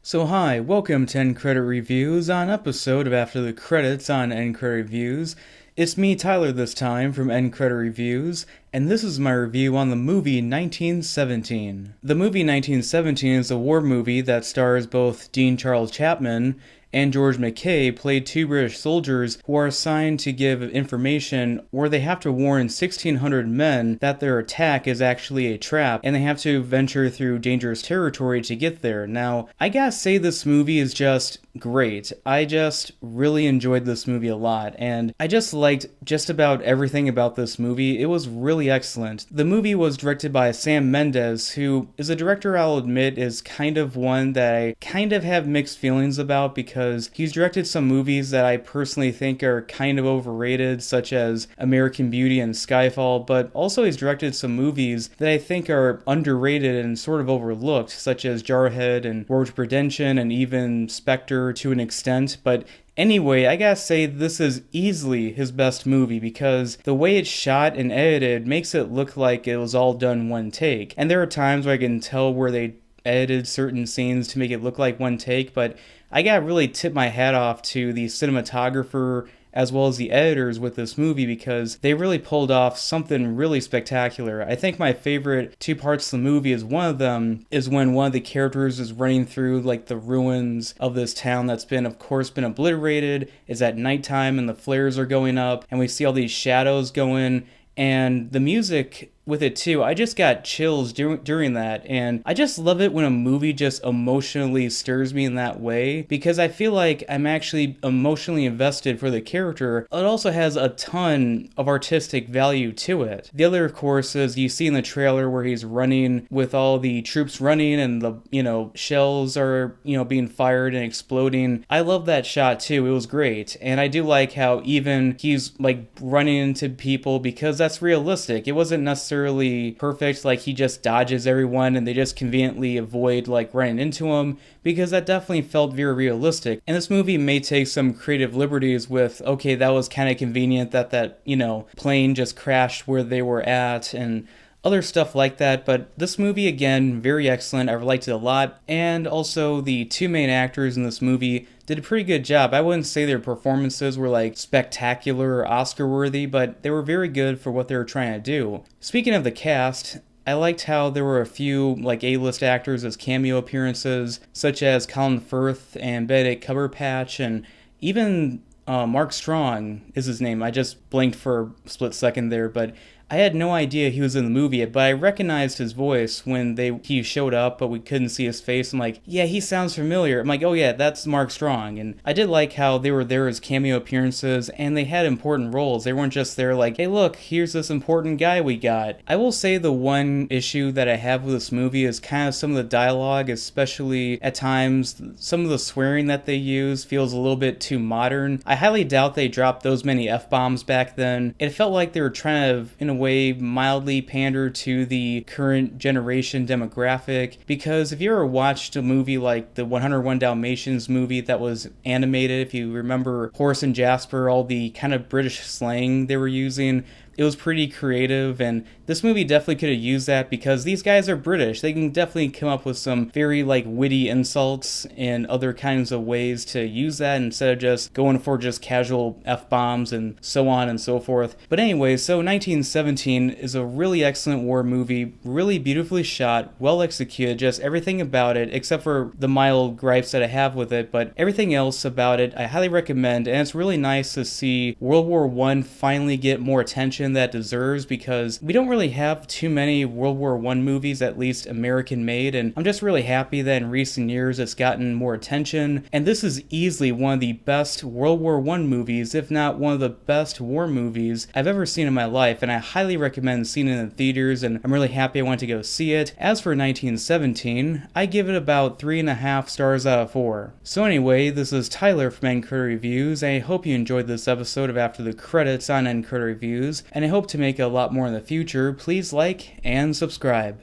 So hi, welcome to End Credit Reviews on episode of After the Credits on End Credit Reviews. It's me, Tyler, this time from End Credit Reviews, and this is my review on the movie 1917. The movie 1917 is a war movie that stars both Dean Charles Chapman and George McKay, played two British soldiers who are assigned to give information where they have to warn 1,600 men that their attack is actually a trap, and they have to venture through dangerous territory to get there. Now, I gotta say this movie is just great. I just really enjoyed this movie a lot, and I just liked just about everything about this movie. It was really excellent. The movie was directed by Sam Mendes, who is a director I'll admit is kind of one that I kind of have mixed feelings about because he's directed some movies that I personally think are kind of overrated, such as American Beauty and Skyfall, but also he's directed some movies that I think are underrated and sort of overlooked, such as Jarhead and Road to Redemption and even Spectre to an extent. But anyway, I gotta say this is easily his best movie because the way it's shot and edited makes it look like it was all done one take. And there are times where I can tell where they edited certain scenes to make it look like one take, but I gotta really tip my hat off to the cinematographer as well as the editors with this movie because they really pulled off something really spectacular. I think my favorite two parts of the movie is one of them is when one of the characters is running through like the ruins of this town that's been obliterated. It's at nighttime and the flares are going up and we see all these shadows going, and the music with it too, I just got chills during that, and I just love it when a movie just emotionally stirs me in that way because I feel like I'm actually emotionally invested for the character. It also has a ton of artistic value to it. The other, of course, is you see in the trailer where he's running with all the troops running and the shells are being fired and exploding. I love that shot too. It was great, and I do like how even he's like running into people because that's realistic. It wasn't necessarily perfect, like he just dodges everyone and they just conveniently avoid like running into him, because that definitely felt very realistic. And this movie may take some creative liberties with, okay, that was kind of convenient that plane just crashed where they were at and other stuff like that, but this movie, again, very excellent. I liked it a lot, and also the two main actors in this movie did a pretty good job. I wouldn't say their performances were like spectacular or Oscar worthy, but they were very good for what they were trying to do. Speaking of the cast, I liked how there were a few like A-list actors as cameo appearances, such as Colin Firth and Benedict Cumberbatch, and even Mark Strong is his name. I just blinked for a split second there, but I had no idea he was in the movie, but I recognized his voice when he showed up, but we couldn't see his face. I'm like, yeah, he sounds familiar. I'm like, oh yeah, that's Mark Strong. And I did like how they were there as cameo appearances, and they had important roles. They weren't just there like, hey look, here's this important guy we got. I will say the one issue that I have with this movie is kind of some of the dialogue, especially at times some of the swearing that they use feels a little bit too modern. I highly doubt they dropped those many F-bombs back then. It felt like they were trying to, in a way, mildly pander to the current generation demographic, because if you ever watched a movie like the 101 Dalmatians movie that was animated, if you remember Horace and Jasper, all the kind of British slang they were using, it was pretty creative, and this movie definitely could have used that because these guys are British. They can definitely come up with some very like witty insults and other kinds of ways to use that instead of just going for just casual F-bombs and so on and so forth. But anyway, so 1917 is a really excellent war movie, really beautifully shot, well executed, just everything about it, except for the mild gripes that I have with it, but everything else about it I highly recommend, and it's really nice to see World War I finally get more attention that deserves, because we don't really have too many World War I movies, at least American made, and I'm just really happy that in recent years it's gotten more attention, and this is easily one of the best World War I movies, if not one of the best war movies I've ever seen in my life, and I highly recommend seeing it in theaters, and I'm really happy I went to go see it. As for 1917, I give it about 3.5 stars out of 4. So anyway, this is Tyler from End Credit Reviews, and I hope you enjoyed this episode of After the Credits on End Credit Reviews, and I hope to make a lot more in the future. Please like and subscribe.